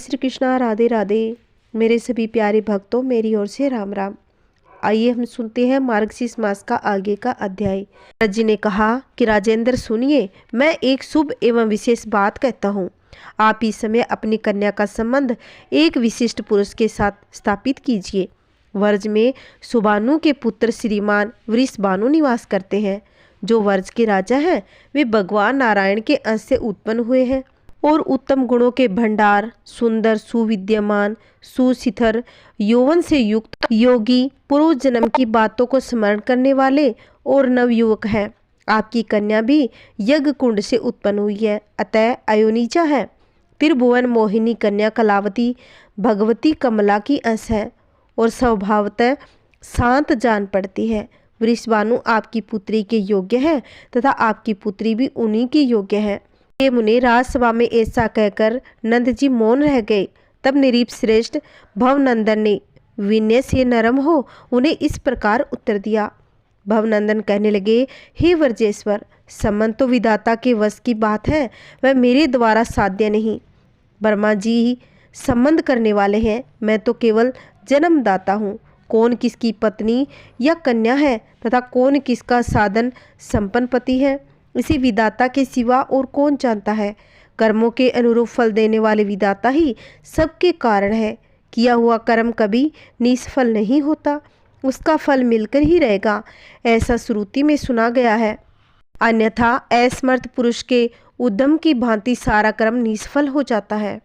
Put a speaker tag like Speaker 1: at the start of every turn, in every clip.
Speaker 1: श्री कृष्णा, राधे राधे। मेरे सभी प्यारे भक्तों, मेरी ओर से राम राम। आइए हम सुनते हैं मार्गशीर्ष मास का आगे का अध्याय। नारद जी ने कहा कि राजेंद्र सुनिए, मैं एक शुभ एवं विशेष बात कहता हूँ। आप इस समय अपनी कन्या का संबंध एक विशिष्ट पुरुष के साथ स्थापित कीजिए। वर्ज में सुबानु के पुत्र श्रीमान वृषभानु निवास करते हैं। जो वर्ज के राजा हैं वे भगवान नारायण के अंश से उत्पन्न हुए हैं और उत्तम गुणों के भंडार, सुंदर, सुविद्यमान, सुशिखर, यौवन से युक्त, योगी, पूर्व जन्म की बातों को स्मरण करने वाले और नवयुवक हैं। आपकी कन्या भी यज्ञ कुंड से उत्पन्न हुई है, अतः अयोनिजा है। त्रिभुवन मोहिनी कन्या कलावती भगवती कमला की अंश है और स्वभावतः शांत जान पड़ती है। वृषभानु आपकी पुत्री के योग्य है तथा आपकी पुत्री भी उन्हीं की योग्य है। ये मुने राजसभा में ऐसा कहकर नंद जी मौन रह गए। तब नृप श्रेष्ठ भवनंदन ने विनय से नरम हो उन्हें इस प्रकार उत्तर दिया। भवनंदन कहने लगे, हे वर्जेश्वर, संबंध तो विधाता के वश की बात है, वह मेरे द्वारा साध्य नहीं। ब्रह्मा जी ही संबंध करने वाले हैं, मैं तो केवल जन्मदाता हूँ। कौन किसकी पत्नी या कन्या है तथा कौन किसका साधन संपन्न पति है, इसी विधाता के सिवा और कौन जानता है। कर्मों के अनुरूप फल देने वाले विधाता ही सबके कारण है। किया हुआ कर्म कभी निष्फल नहीं होता, उसका फल मिलकर ही रहेगा, ऐसा श्रुति में सुना गया है। अन्यथा असमर्थ पुरुष के उद्यम की भांति सारा कर्म निष्फल हो जाता है।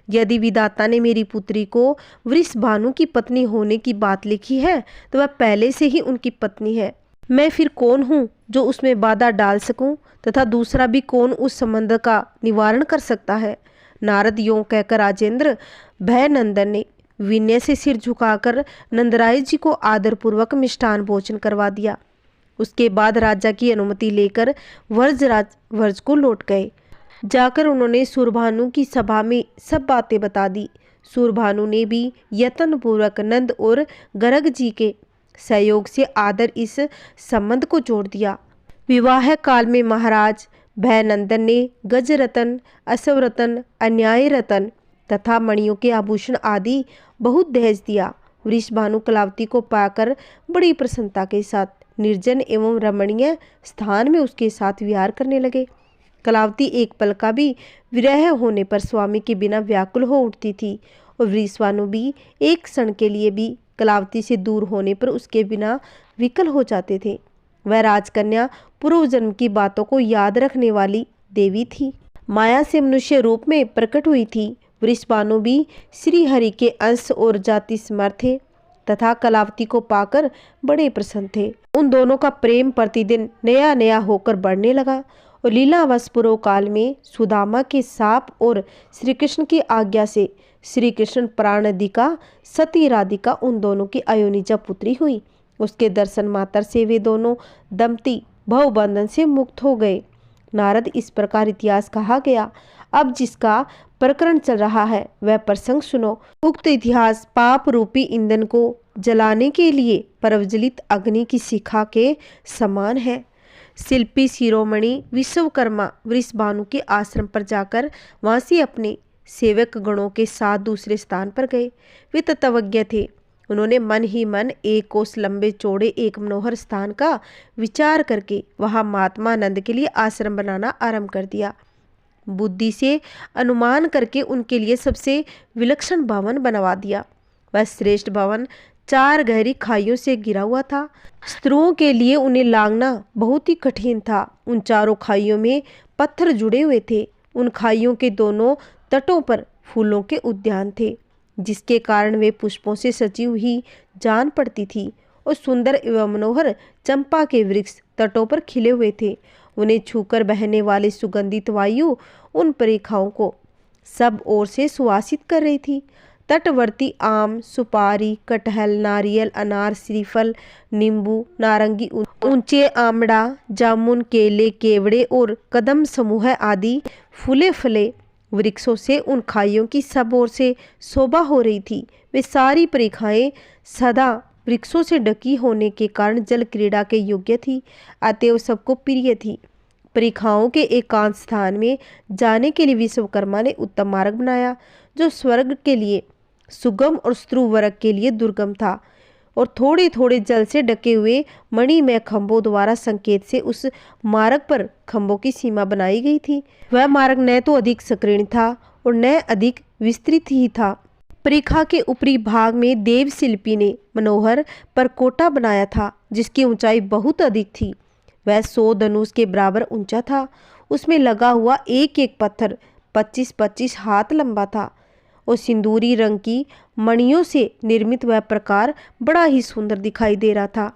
Speaker 1: यदि विधाता ने मेरी पुत्री को वृषभानु की पत्नी होने की बात लिखी है तो वह पहले से ही उनकी पत्नी है। मैं फिर कौन हूँ जो उसमें बाधा डाल सकूं, तथा दूसरा भी कौन उस संबंध का निवारण कर सकता है। नारद यों कहकर राजेंद्र भयनंदन ने विनय से सिर झुकाकर नंदराय जी को आदरपूर्वक मिष्ठान भोजन करवा दिया। उसके बाद राजा की अनुमति लेकर वर्ज को लौट गए। जाकर उन्होंने सूरभानु की सभा में सब बातें बता दी। सूरभानु ने भी यत्न पूर्वक नंद और गर्ग जी के सहयोग से आदर इस संबंध को जोड़ दिया। विवाह काल में महाराज भयनंदन ने गजरतन, असवरतन, अन्याय रतन तथा मणियों के आभूषण आदि बहुत दहेज दिया। वृषभानु कलावती को पाकर बड़ी प्रसन्नता के साथ निर्जन एवं रमणीय स्थान में उसके साथ विहार करने लगे। कलावती एक पल का भी विरह होने पर स्वामी के बिना व्याकुल हो उठती थी और वृषभानु भी एक क्षण के लिए भी कलावती से दूर होने पर उसके बिना विकल हो जाते थे। वह राजकन्या पूर्व जन्म की बातों को याद रखने वाली देवी थी, माया से मनुष्य रूप में प्रकट हुई थी। वृषभानु भी श्री हरि के अंश और जाति समर्थ थे तथा कलावती को पाकर बड़े प्रसन्न थे। उन दोनों का प्रेम प्रतिदिन नया नया होकर बढ़ने लगा और लीलावश पूर्व काल में सुदामा के साप और श्री कृष्ण की आज्ञा से श्री कृष्ण प्राणदिका सती राधिका उन दोनों की अयोनिजा पुत्री हुई। उसके दर्शन मात्र से वे दोनों दंपति भवबंधन से मुक्त हो गए। नारद इस प्रकार इतिहास कहा गया। अब जिसका प्रकरण चल रहा है वह प्रसंग सुनो। उक्त इतिहास पाप रूपी ईंधन को जलाने के लिए प्रज्वलित अग्नि की शिखा के समान है। शिल्पी शिरोमणि विश्वकर्मा वृषभानु के आश्रम पर जाकर वहां से अपने सेवक गणों के साथ दूसरे स्थान पर गए। वे तत्वज्ञ थे। उन्होंने मन ही मन एक कोस लंबे चौड़े एक मनोहर स्थान का विचार करके वहां महात्मा आनंद के लिए आश्रम बनाना आरंभ कर दिया। बुद्धि से अनुमान करके उनके लिए सबसे विलक्षण भवन बनवा दिया। वह श्रेष्ठ भवन 4 गहरी खाइयों से घिरा हुआ था। स्त्रियों के लिए उन्हें लांघना बहुत ही कठिन था। उन चारों खाइयों में पत्थर जुड़े हुए थे। उन खाइयों के दोनों तटों पर फूलों के उद्यान थे, जिसके कारण वे पुष्पों से सजी हुई जान पड़ती थी और सुंदर एवं मनोहर चंपा के वृक्ष तटों पर खिले हुए थे। उन्हें छूकर बहने वाली सुगंधित वायु उन परिखाओं को सब ओर से सुवासित कर रही थी। तटवर्ती आम, सुपारी, कटहल, नारियल, अनार, श्रीफल, नींबू, नारंगी, ऊंचे आमड़ा, जामुन, केले, केवड़े और कदम समूह आदि फूले फले वृक्षों से उन खाइयों की सब ओर से शोभा हो रही थी। वे सारी परिखाएं सदा वृक्षों से ढकी होने के कारण जल क्रीड़ा के योग्य थी, अतएव सबको प्रिय थी। परिखाओं के एकांत स्थान में जाने के लिए विश्वकर्मा ने उत्तम मार्ग बनाया। जो स्वर्ग के लिए सुगम और स्त्रुवर्ग के लिए दुर्गम था, और थोड़े थोड़े जल से ढके हुए मणिमय खंभों द्वारा संकेत से उस मार्ग पर खंभों की सीमा बनाई गई थी। वह मार्ग न तो अधिक संकीर्ण था और न अधिक विस्तृत ही था। परिखा के ऊपरी भाग में देव शिल्पी ने मनोहर परकोटा बनाया था, जिसकी ऊंचाई बहुत अधिक थी। वह 100 धनुष के बराबर ऊंचा था। उसमें लगा हुआ एक एक पत्थर 25-25 हाथ लंबा था और सिंदूरी रंग की मणियों से निर्मित वह प्रकार बड़ा ही सुंदर दिखाई दे रहा था।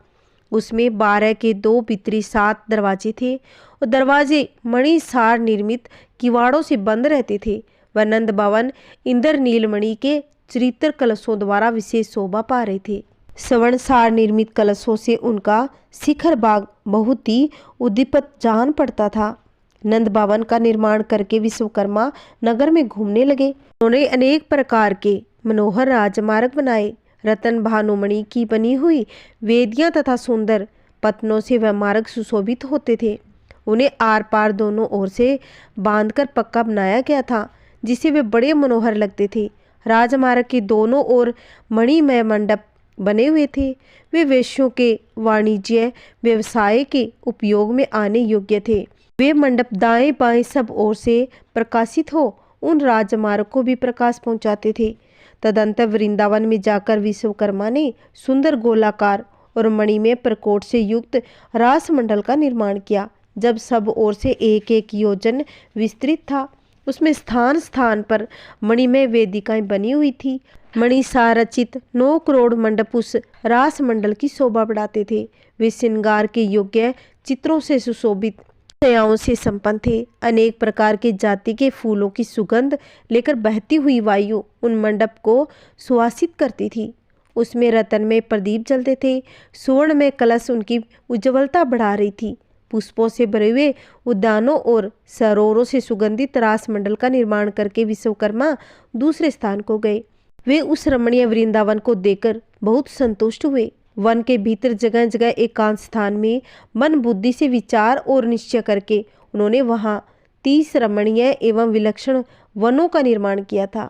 Speaker 1: उसमें 12 के 2 भीतरी 7 दरवाजे थे और दरवाजे मणिसार निर्मित किवाड़ों से बंद रहते थे। वह नंद भवन इंद्र नीलमणि के चरित्र कलशों द्वारा विशेष शोभा पा रहे थे। स्वर्णसार निर्मित कलशों से उनका शिखर भाग बहुत ही उद्दीपित जान पड़ता था। नंद भवन का निर्माण करके विश्वकर्मा नगर में घूमने लगे। उन्होंने अनेक प्रकार के मनोहर राजमार्ग बनाए। रतन भानुमणि की बनी हुई वेदियां तथा सुंदर पत्तनों से वह मार्ग सुशोभित होते थे। उन्हें आर पार दोनों ओर से बांधकर पक्का बनाया गया था, जिसे वे बड़े मनोहर लगते थे। राजमार्ग के दोनों ओर मणिमय मंडप बने हुए थे। वे वेश्यों के वाणिज्य व्यवसाय के उपयोग में आने योग्य थे। वे मंडप दाएं बाएं सब ओर से प्रकाशित हो उन राजमार्ग को भी प्रकाश पहुंचाते थे। तदंतर वृंदावन में जाकर विश्वकर्मा ने सुंदर गोलाकार और मणिमय प्रकोट से युक्त रासमंडल का निर्माण किया। जब सब ओर से एक एक योजन विस्तृत था, उसमें स्थान स्थान पर मणिमय वेदिकाएं बनी हुई थी। मणिसार रचित 9 करोड़ मंडप उस रास मंडल की शोभा बढ़ाते थे। वे श्रृंगार के योग्य चित्रों से सुशोभित छायाओं से संपन्न थे। अनेक प्रकार के जाति के फूलों की सुगंध लेकर बहती हुई वायु उन मंडप को सुवासित करती थी। उसमें रतन में प्रदीप जलते थे। स्वर्ण में कलश उनकी उज्ज्वलता बढ़ा रही थी। पुष्पों से भरे हुए उद्यानों और सरोवरों से सुगंधित रास मंडल का निर्माण करके विश्वकर्मा दूसरे स्थान को गए। वे उस रमणीय वृंदावन को देखकर बहुत संतुष्ट हुए। वन के भीतर जगह जगह एकांत स्थान में मन बुद्धि से विचार और निश्चय करके उन्होंने वहां 30 रमणीय एवं विलक्षण वनों का निर्माण किया था।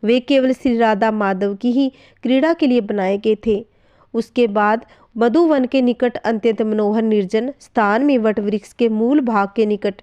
Speaker 1: वे केवल श्री राधा माधव की ही क्रीड़ा के लिए बनाए गए थे। उसके बाद मधुवन के निकट अत्यंत मनोहर निर्जन स्थान में वट वृक्ष के मूल भाग के निकट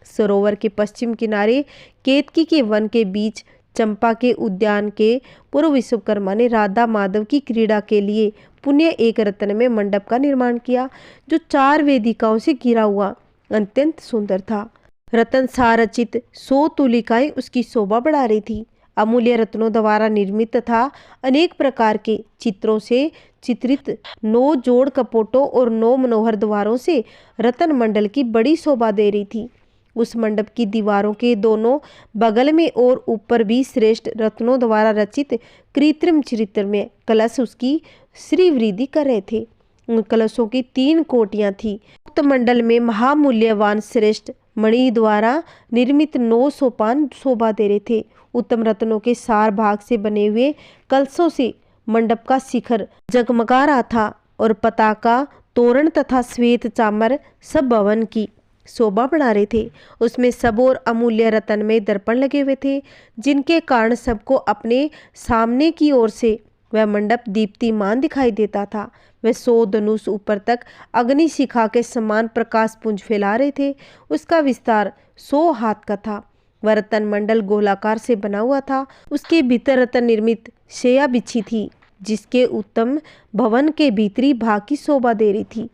Speaker 1: सरोवर के पश्चिम किनारे केतकी के वन के बीच चंपा के उद्यान के पूर्व विश्वकर्मा ने राधा माधव की क्रीड़ा के लिए पुण्य एक रत्न में मंडप का निर्माण किया, जो 4 वेदिकाओं से घिरा हुआ अत्यंत सुंदर था। रतन सारचित 100 तुलिकाएं उसकी शोभा बढ़ा रही थी। अमूल्य रत्नों द्वारा निर्मित तथा अनेक प्रकार के चित्रों से चित्रित 9 जोड़ कपोटों और 9 मनोहर द्वारों से रतन मंडल की बड़ी शोभा दे रही थी। उस मंडप की दीवारों के दोनों बगल में और ऊपर भी श्रेष्ठ रत्नों द्वारा रचित कृत्रिम चरित्र में कलश उसकी श्री वृद्धि कर रहे थे। उन कलशों की 3 कोटियां थी। उक्त मंडल में महामूल्यवान श्रेष्ठ मणि द्वारा निर्मित 9 सोपान शोभा दे रहे थे। उत्तम रत्नों के सार भाग से बने हुए कलशों से मंडप का शिखर जगमगा रहा था और पताका, तोरण तथा श्वेत चामर सब भवन की शोभा बढ़ा रहे थे। उसमें सब और अमूल्य रत्न में दर्पण लगे हुए थे, जिनके कारण सबको अपने सामने की ओर से वह मंडप दीप्तिमान दिखाई देता था। वह 100 धनुष ऊपर तक अग्नि शिखा के समान प्रकाश पुंज फैला रहे थे। उसका विस्तार 100 हाथ का था। वह रतन मंडल गोलाकार से बना हुआ था। उसके भीतर रतन निर्मित शैया बिछी थी, जिसके उत्तम भवन के भीतरी भाग की शोभा दे रही थी।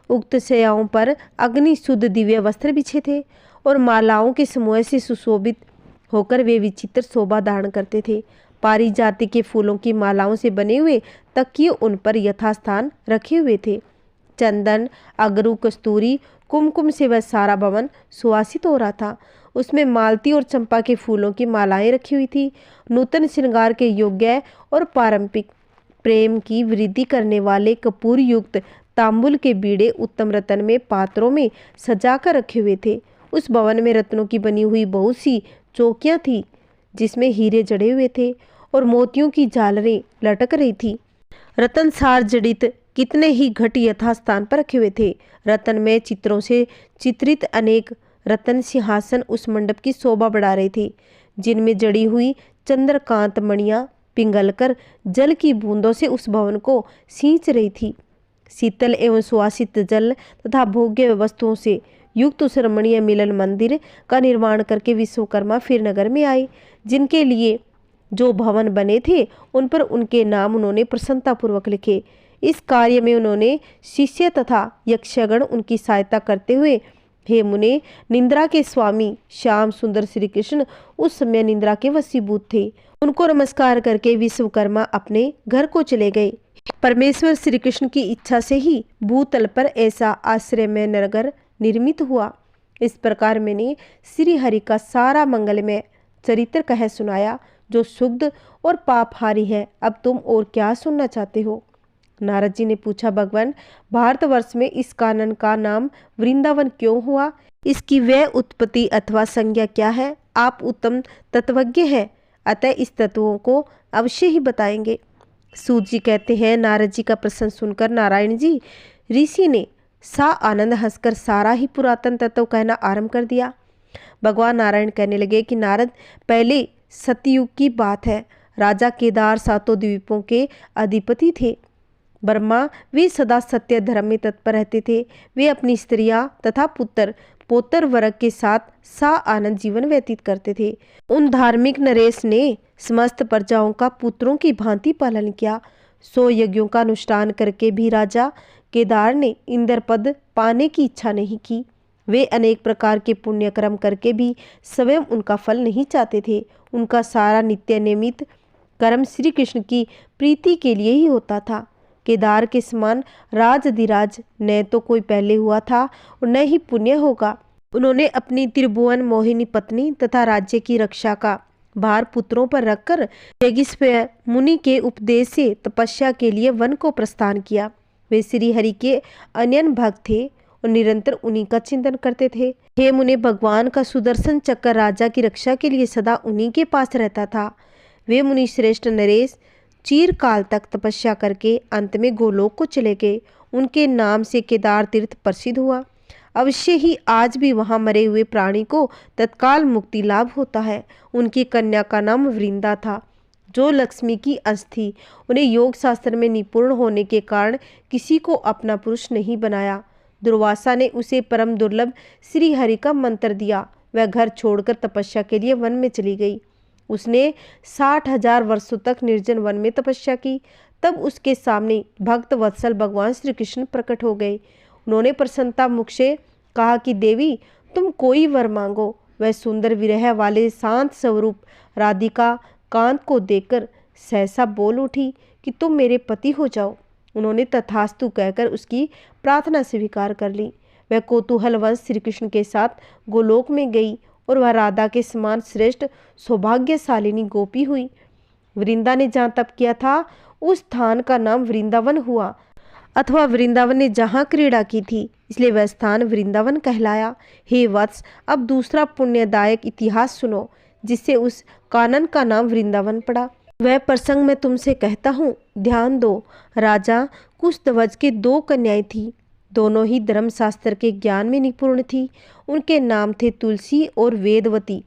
Speaker 1: उक्त शैयाओं पर अग्नि शुद्ध दिव्य वस्त्र बिछे थे और मालाओं के समूह से सुशोभित होकर वे विचित्र शोभा धारण करते थे। पारिजाति के फूलों की मालाओं से बने हुए तकिए उन पर यथास्थान रखे हुए थे। चंदन, अगरू, कस्तूरी, कुमकुम से वह सारा भवन सुवासित हो रहा था। उसमें मालती और चंपा के फूलों की मालाएं रखी हुई थी। नूतन श्रृंगार के योग्य और पारंपरिक प्रेम की वृद्धि करने वाले कपूर युक्त तांबुल के बीड़े उत्तम रत्न में पात्रों में सजाकर रखे हुए थे। उस भवन में रत्नों की बनी हुई बहुत सी चौकियां थी, जिसमें हीरे जड़े हुए थे और मोतियों की झालरें लटक रही थी। रतन सार जड़ित कितने ही घट यथास्थान पर रखे हुए थे। रतन में चित्रों से चित्रित अनेक रतन सिंहासन उस मंडप की शोभा बढ़ा रहे थे, जिनमें जड़ी हुई चंद्रकांत मणियां पिघलकर जल की बूंदों से उस भवन को सींच रही थी। शीतल एवं सुवासित जल तथा भोग्य वस्तुओं से युक्त उस रमणीय मिलन मंदिर का निर्माण करके विश्वकर्मा फिर नगर में आए। जिनके लिए जो भवन बने थे उन पर उनके नाम उन्होंने प्रसन्नतापूर्वक लिखे। इस कार्य में उन्होंने शिष्य तथा यक्षगण उनकी सहायता करते हुए, हे मुने, निंद्रा के स्वामी श्याम सुंदर श्री कृष्ण उस समय निंद्रा के वशीभूत थे। उनको नमस्कार करके विश्वकर्मा अपने घर को चले गए। परमेश्वर श्री कृष्ण की इच्छा से ही भूतल पर ऐसा आश्रयमय नगर निर्मित हुआ। इस प्रकार मैंने श्री हरि का सारा मंगलमय चरित्र कह सुनाया, जो शुद्ध और पापहारी है। अब तुम और क्या सुनना चाहते हो? नारद जी ने पूछा, भगवान, भारतवर्ष में इस कानन का नाम वृंदावन क्यों हुआ? इसकी वह उत्पत्ति अथवा संज्ञा क्या है? आप उत्तम तत्वज्ञ हैं, अतः इस तत्वों को अवश्य ही बताएंगे। सूत जी कहते हैं, नारद जी का प्रश्न सुनकर नारायण जी ऋषि ने सा आनंद हंसकर सारा ही पुरातन तत्व कहना आरंभ कर दिया। भगवान नारायण कहने लगे कि नारद, पहले सतयुग की बात है। राजा केदार सातों द्वीपों के अधिपति थे। ब्रह्मा वे सदा सत्य धर्म में तत्पर रहते थे। वे अपनी स्त्रियां तथा पुत्र पोतर वर्ग के साथ सा आनंद जीवन व्यतीत करते थे। उन धार्मिक नरेश ने समस्त प्रजाओं का पुत्रों की भांति पालन किया। 100 यज्ञों का अनुष्ठान करके भी राजा केदार ने इंद्र पद पाने की इच्छा नहीं की। वे अनेक प्रकार के पुण्य कर्म करके भी स्वयं उनका फल नहीं चाहते थे। उनका सारा नित्य नियमित कर्म श्री कृष्ण की प्रीति के लिए ही होता था। केदार के समान राजधिराज न तो कोई पहले हुआ था और न ही पुण्य होगा। उन्होंने अपनी त्रिभुवन मोहिनी पत्नी तथा राज्य की रक्षा का भार पुत्रों पर रखकर यज्ञेश्वर मुनि के उपदेश से तपस्या के लिए वन को प्रस्थान किया। वे श्री हरि के अनन्य भक्त थे और निरंतर उन्हीं का चिंतन करते थे। हे मुने, भगवान का सुदर्शन चक्र राजा की रक्षा के लिए सदा उन्हीं के पास रहता था। वे मुनि श्रेष्ठ नरेश चिरकाल तक तपस्या करके अंत में गोलोक को चले गए। उनके नाम से केदार तीर्थ प्रसिद्ध हुआ। अवश्य ही आज भी वहां मरे हुए प्राणी को तत्काल मुक्ति लाभ होता है। उनकी कन्या का नाम वृंदा था, जो लक्ष्मी की अंश थी। उन्हें योग शास्त्र में निपुण होने के कारण किसी को अपना पुरुष नहीं बनाया। दुर्वासा ने उसे परम दुर्लभ श्री हरि का मंत्र दिया। वह घर छोड़कर तपस्या के लिए वन में चली गई। उसने 60,000 वर्षों तक निर्जन वन में तपस्या की। तब उसके सामने भक्त वत्सल भगवान श्री कृष्ण प्रकट हो गए। उन्होंने प्रसन्नता मुख से कहा कि देवी, तुम कोई वर मांगो। वह सुंदर विरह वाले शांत स्वरूप राधिका कांत को देखकर सहसा बोल उठी कि तुम मेरे पति हो जाओ। उन्होंने तथास्तु कहकर उसकी प्रार्थना स्वीकार कर ली। वह कौतूहलवश श्री कृष्ण के साथ गोलोक में गई और वह राधा के समान श्रेष्ठ सौभाग्यशालिनी गोपी हुई। वृंदा ने जहाँ तप किया था उस स्थान का नाम वृंदावन हुआ, अथवा वृंदावन ने जहाँ क्रीड़ा की थी इसलिए वह स्थान वृंदावन कहलाया। हे वत्स, अब दूसरा पुण्यदायक इतिहास सुनो जिससे उस कानन का नाम वृंदावन पड़ा। वह प्रसंग मैं तुमसे कहता हूँ, ध्यान दो। राजा कुशध्वज के 2 कन्याएं थी। दोनों ही धर्मशास्त्र के ज्ञान में निपुण थी। उनके नाम थे तुलसी और वेदवती।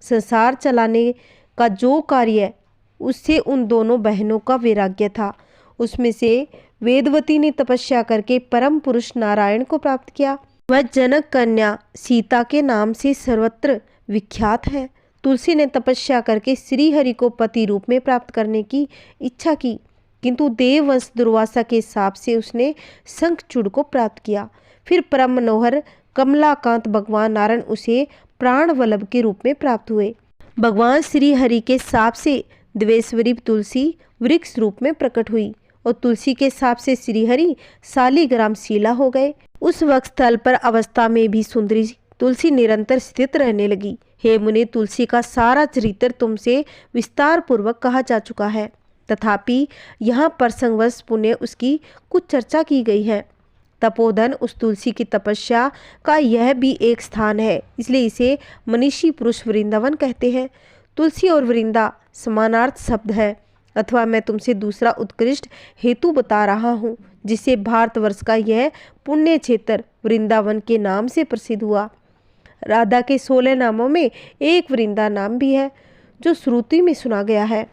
Speaker 1: संसार चलाने का जो कार्य उससे उन दोनों बहनों का वैराग्य था। उसमें से वेदवती ने तपस्या करके परम पुरुष नारायण को प्राप्त किया। वह जनक कन्या सीता के नाम से सर्वत्र विख्यात है। तुलसी ने तपस्या करके श्री हरि को पति रूप में प्राप्त करने की इच्छा की, किंतु देववंश दुर्वासा के शाप से उसने शंखचूड़ को प्राप्त किया। फिर परम मनोहर कमलाकांत भगवान नारायण उसे प्राण वल्लभ के रूप में प्राप्त हुए। भगवान श्री हरि के शाप से द्वेषवरी तुलसी वृक्ष रूप में प्रकट हुई और तुलसी के शाप से श्रीहरि शालिग्राम शिला हो गए। उस वक्त स्थल पर अवस्था में भी सुंदरी तुलसी निरंतर स्थित रहने लगी। हे मुने, तुलसी का सारा चरित्र तुमसे विस्तार पूर्वक कहा जा चुका है, तथापि यहाँ प्रसंगवश पुण्य उसकी कुछ चर्चा की गई है। तपोधन उस तुलसी की तपस्या का यह भी एक स्थान है, इसलिए इसे मनीषी पुरुष वृंदावन कहते हैं। तुलसी और वृंदा समानार्थ शब्द है, अथवा मैं तुमसे दूसरा उत्कृष्ट हेतु बता रहा हूँ जिससे भारतवर्ष का यह पुण्य क्षेत्र वृंदावन के नाम से प्रसिद्ध हुआ। राधा के 16 नामों में एक वृंदा नाम भी है। जो श्रुति में सुना गया है।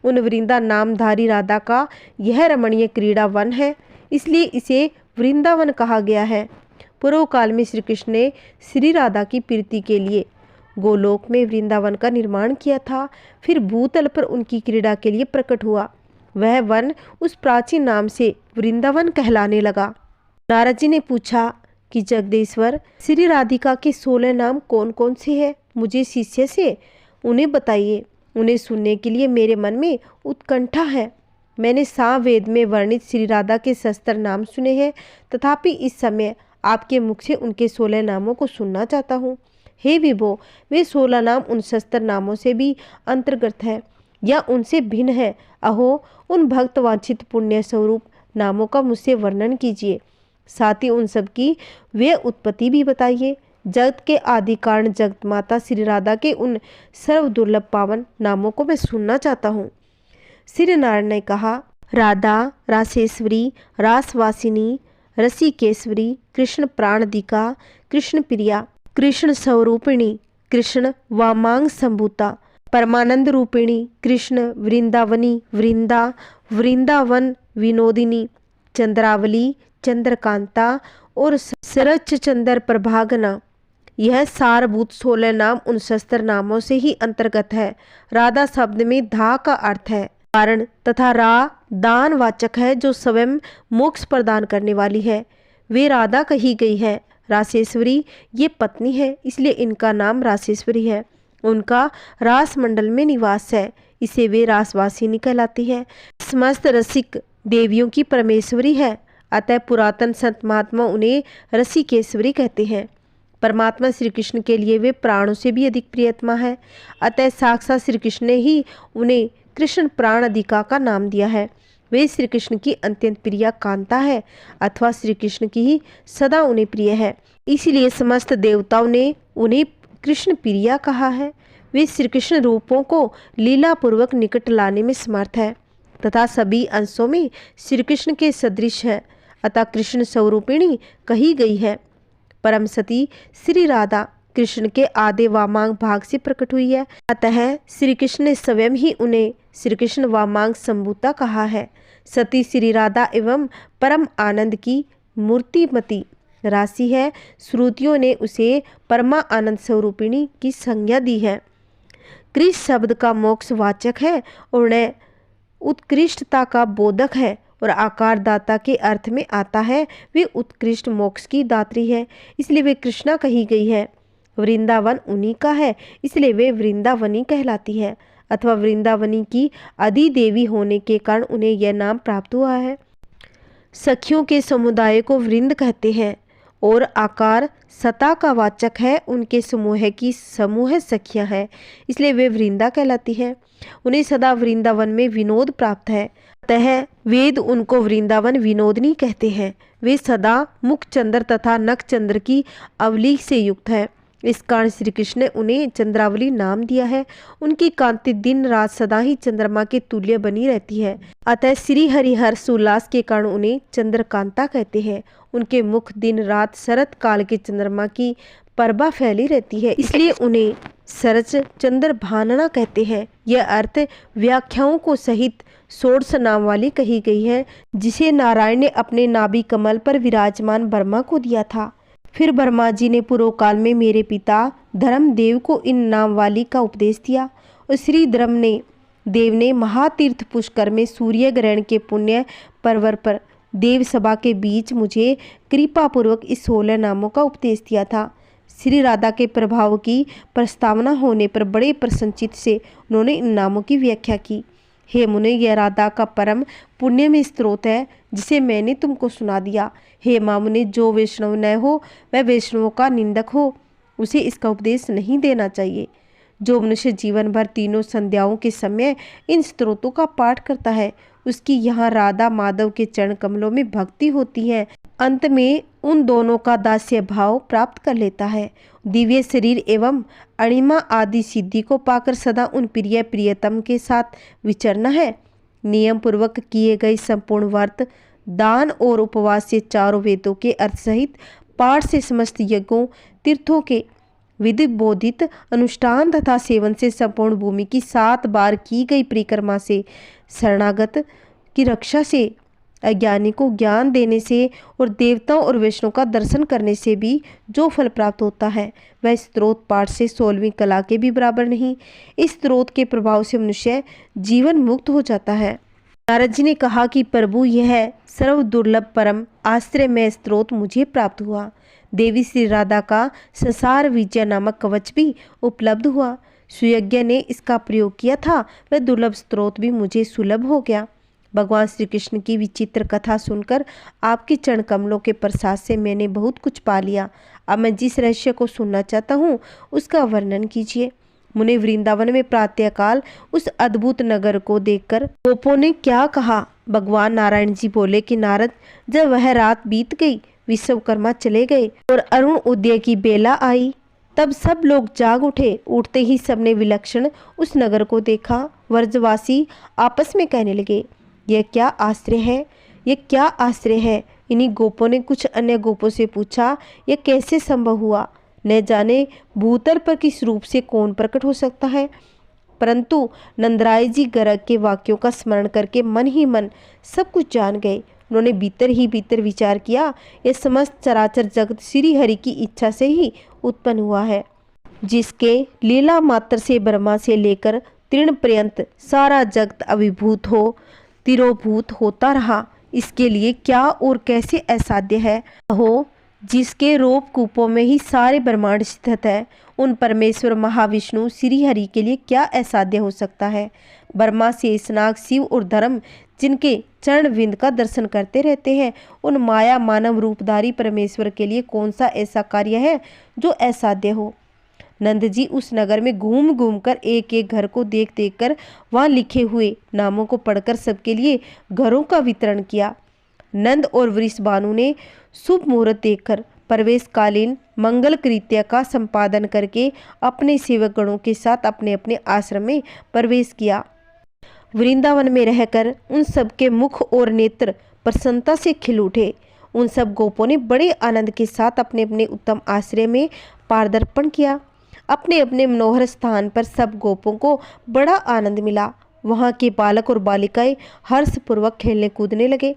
Speaker 1: उन वृंदा नामधारी राधा का यह रमणीय क्रीड़ा वन है, इसलिए इसे वृंदावन कहा गया है। पूर्व काल में श्री कृष्ण ने श्री राधा की प्रीति के लिए गोलोक में वृंदावन का निर्माण किया था, फिर भूतल पर उनकी क्रीड़ा के लिए प्रकट हुआ। वह वन उस प्राचीन नाम से वृंदावन कहलाने लगा। नारद जी ने पूछा कि जगदीश्वर, श्री राधिका के 16 नाम कौन कौन से हैं? मुझे शिष्य से उन्हें बताइए। उन्हें सुनने के लिए मेरे मन में उत्कंठा है। मैंने सामवेद में वर्णित श्री राधा के 70 नाम सुने हैं, तथापि इस समय आपके मुख से उनके 16 नामों को सुनना चाहता हूँ। हे विभो, वे 16 नाम उन 70 नामों से भी अंतर्गत है या उनसे भिन्न है? अहो, उन भक्त वांछित पुण्य स्वरूप नामों का मुझसे वर्णन कीजिए। साथ ही उन सब की वे उत्पत्ति भी बताइए। जगत के आदि कारण जगत माता श्री राधा के उन सर्व दुर्लभ पावन नामों को मैं सुनना चाहता हूँ। श्री नारायण ने कहा, राधा, रासेश्वरी, रासवासिनी, रसिकेश्वरी, कृष्ण प्राणदिका, कृष्ण प्रिया, कृष्ण स्वरूपिणी, कृष्ण वामांग संभूता, परमानंद रूपिणी, कृष्ण वृंदावनी, वृंदा, वृंदावन विनोदिनी, चंद्रावली, चंद्रकांता और सरच चंद्र प्रभागना। यह सारभूत 16 नाम उन 70 नामों से ही अंतर्गत है। राधा शब्द में धा का अर्थ है कारण तथा रा दान वाचक है, जो स्वयं मोक्ष प्रदान करने वाली है। वे राधा कही गई है। रासेश्वरी ये पत्नी है, इसलिए इनका नाम रासेश्वरी है। उनका रास मंडल में निवास है, इसे वे रासवासिनी कहलाती है। समस्त रसिक देवियों की परमेश्वरी है, अतः पुरातन संत महात्मा उन्हें रसिकेश्वरी कहते हैं। परमात्मा श्री कृष्ण के लिए वे प्राणों से भी अधिक प्रियतमा है, अतः साक्षात श्री कृष्ण ने ही उन्हें कृष्ण प्राणदिका का नाम दिया है। वे श्री कृष्ण की अत्यंत प्रिया कांता है, अथवा श्री कृष्ण की ही सदा उन्हें प्रिय है, इसलिए समस्त देवताओं ने उन्हें कृष्ण प्रिया कहा है। वे श्री कृष्ण रूपों को लीला पूर्वक निकट लाने में समर्थ है तथा सभी अंशों में श्री कृष्ण के सदृश है, अतः कृष्ण स्वरूपिणी कही गई है। परम सती श्री राधा कृष्ण के आधे वामांग भाग से प्रकट हुई है, अतः श्री कृष्ण ने स्वयं ही उन्हें श्री कृष्ण वामांग संभूता कहा है। सती श्री राधा एवं परम आनंद की मूर्तिमती राशि है। श्रुतियों ने उसे परमा आनंद स्वरूपिणी की संज्ञा दी है। कृष्ण शब्द का मोक्ष वाचक है और न उत्कृष्टता का बोधक है और आकार दाता के अर्थ में आता है। वे उत्कृष्ट मोक्ष की दात्री है, इसलिए वे कृष्णा कही गई है। वृंदावन उन्हीं का है, इसलिए वे वृंदावनी कहलाती है, अथवा वृंदावनी की आदि देवी होने के कारण उन्हें यह नाम प्राप्त हुआ है। सखियों के समुदाय को वृंद कहते हैं और आकार सता का वाचक है। उनके समूह की समूह सखियां हैं, इसलिए वे वृंदा कहलाती है। उन्हें सदा वृंदावन में विनोद प्राप्त है, अतः वेद उनको वृंदावन विनोदनी कहते हैं। वे सदा मुख चंद्र तथा नख चंद्र की अवली से युक्त है, इस कारण श्री कृष्ण ने उन्हें चंद्रावली नाम दिया है। उनकी कांति दिन रात सदा ही चंद्रमा के तुल्य बनी रहती है, अतः श्री हरि हर्ष उल्लास के कारण उन्हें चंद्रकांता कहते हैं। उनके मुख दिन रात शरत काल के चंद्रमा की प्रभा फैली रहती है, इसलिए उन्हें सरच चंद्र भानना कहते हैं। यह अर्थ व्याख्याओं को सहित 16 नाम वाली कही गई है, जिसे नारायण ने अपने नाभि कमल पर विराजमान ब्रह्मा को दिया था। फिर ब्रह्मा जी ने पूर्व काल में मेरे पिता धर्मदेव को इन नाम वाली का उपदेश दिया और श्री धर्मदेव ने महातीर्थ पुष्कर में सूर्य ग्रहण के पुण्य पर्व पर देव सभा के बीच मुझे कृपा पूर्वक इस 16 नामों का उपदेश दिया था। श्री राधा के प्रभाव की प्रस्तावना होने पर बड़े प्रसन्नचित्त से उन्होंने इन नामों की व्याख्या की। हे मुने, यह राधा का परम पुण्य में स्रोत है, जिसे मैंने तुमको सुना दिया। हे मामुने, जो वैष्णव न हो वह वैष्णवों का निंदक हो, उसे इसका उपदेश नहीं देना चाहिए। जो मनुष्य जीवन भर तीनों संध्याओं के समय इन स्त्रोतों का पाठ करता है, उसकी यहाँ राधा माधव के चरण कमलों में भक्ति होती है। अंत में उन दोनों का दास्य भाव प्राप्त कर लेता है। दिव्य शरीर एवं अणिमा आदि सिद्धि को पाकर सदा उन प्रिय प्रियतम के साथ विचरना है। नियम पूर्वक किए गए संपूर्ण व्रत, दान और उपवास से चारों वेदों के अर्थ सहित पाठ से समस्त यज्ञों तीर्थों के विधि बोधित अनुष्ठान तथा सेवन से संपूर्ण भूमि की 7 बार की गई परिक्रमा से, शरणागत की रक्षा से, अज्ञानी को ज्ञान देने से और देवताओं और वैष्णव का दर्शन करने से भी जो फल प्राप्त होता है वह स्त्रोत पाठ से 16वीं कला के भी बराबर नहीं। इस स्त्रोत के प्रभाव से मनुष्य जीवन मुक्त हो जाता है। नारद जी ने कहा कि प्रभु, यह सर्व दुर्लभ परम आश्रयमय स्त्रोत मुझे प्राप्त हुआ। देवी श्री राधा का संसार विजय नामक कवच भी उपलब्ध हुआ। सुयज्ञ ने इसका प्रयोग किया था, वह दुर्लभ स्त्रोत भी मुझे सुलभ हो गया। भगवान श्री कृष्ण की विचित्र कथा सुनकर आपके चरण कमलों के प्रसाद से मैंने बहुत कुछ पा लिया। अब मैं जिस रहस्य को सुनना चाहता हूँ उसका वर्णन कीजिए। मुने, वृंदावन में प्रातःकाल उस अद्भुत नगर को देखकर गोपों ने क्या कहा? भगवान नारायण जी बोले कि नारद, जब वह रात बीत गई, विश्वकर्मा चले गए और अरुण उदय की बेला आई, तब सब लोग जाग उठे। उठते ही सबने विलक्षण उस नगर को देखा। व्रजवासी आपस में कहने लगे, यह क्या आश्चर्य है, यह क्या आश्चर्य है। इन्हीं गोपों ने कुछ अन्य गोपों से पूछा, यह कैसे संभव हुआ? न जाने भूतल पर किस रूप से कौन प्रकट हो सकता है। परंतु नंदराय जी गर्ग के वाक्यों का स्मरण करके मन ही मन सब कुछ जान गए। उन्होंने भीतर ही भीतर विचार किया, यह समस्त चराचर जगत श्री हरि की इच्छा से ही उत्पन्न हुआ है, जिसके लीला मात्र से ब्रह्मा से लेकर तृण पर्यंत सारा जगत अभिभूत हो तिरोभूत होता रहा। इसके लिए क्या और कैसे असाध्य है हो, जिसके रोप कूपों में ही सारे ब्रह्मांड स्थित है। उन परमेश्वर महाविष्णु श्री हरि के लिए क्या असाध्य हो सकता है। ब्रह्मा, शेषनाग, शिव और धर्म जिनके चरण विंद का दर्शन करते रहते हैं, उन माया मानव रूपधारी परमेश्वर के लिए कौन सा ऐसा कार्य है जो असाध्य हो। नंद जी उस नगर में घूम घूम कर एक एक घर को देख देख कर वहाँ लिखे हुए नामों को पढ़कर सबके लिए घरों का वितरण किया। नंद और वृषभानु ने शुभ मुहूर्त देखकर प्रवेशकालीन मंगल कृत्य का संपादन करके अपने सेवक गणों के साथ अपने अपने आश्रम में प्रवेश किया। वृंदावन में रहकर उन सबके मुख और नेत्र प्रसन्नता से खिल उठे। उन सब गोपों ने बड़े आनंद के साथ अपने अपने उत्तम आश्रय में पादार्पण किया। अपने अपने मनोहर स्थान पर सब गोपों को बड़ा आनंद मिला। वहाँ के बालक और बालिकाएं हर्षपूर्वक खेलने कूदने लगे।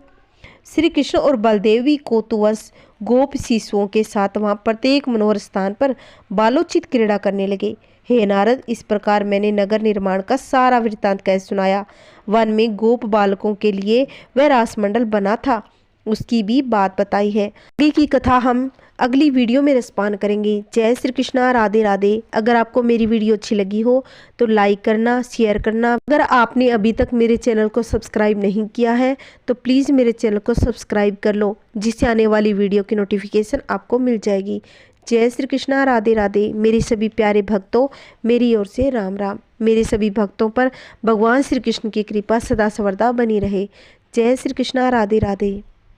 Speaker 1: श्री कृष्ण और बलदेव भी कौतूहलवश गोप शिशुओं के साथ वहाँ प्रत्येक मनोहर स्थान पर बालोचित क्रीड़ा करने लगे। हे नारद, इस प्रकार मैंने नगर निर्माण का सारा वृत्तांत कह सुनाया। वन में गोप बालकों के लिए वह रासमंडल बना था, उसकी भी बात बताई है। आगे की कथा हम अगली वीडियो में रसपान करेंगे। जय श्री कृष्णा, राधे राधे। अगर आपको मेरी वीडियो अच्छी लगी हो तो लाइक करना, शेयर करना। अगर आपने अभी तक मेरे चैनल को सब्सक्राइब नहीं किया है तो प्लीज़ मेरे चैनल को सब्सक्राइब कर लो, जिससे आने वाली वीडियो की नोटिफिकेशन आपको मिल जाएगी। जय श्री कृष्णा, राधे राधे। मेरे सभी प्यारे भक्तों, मेरी ओर से राम राम। मेरे सभी भक्तों पर भगवान श्री कृष्ण की कृपा सदा सर्वदा बनी रहे। जय श्री कृष्णा, राधे राधे।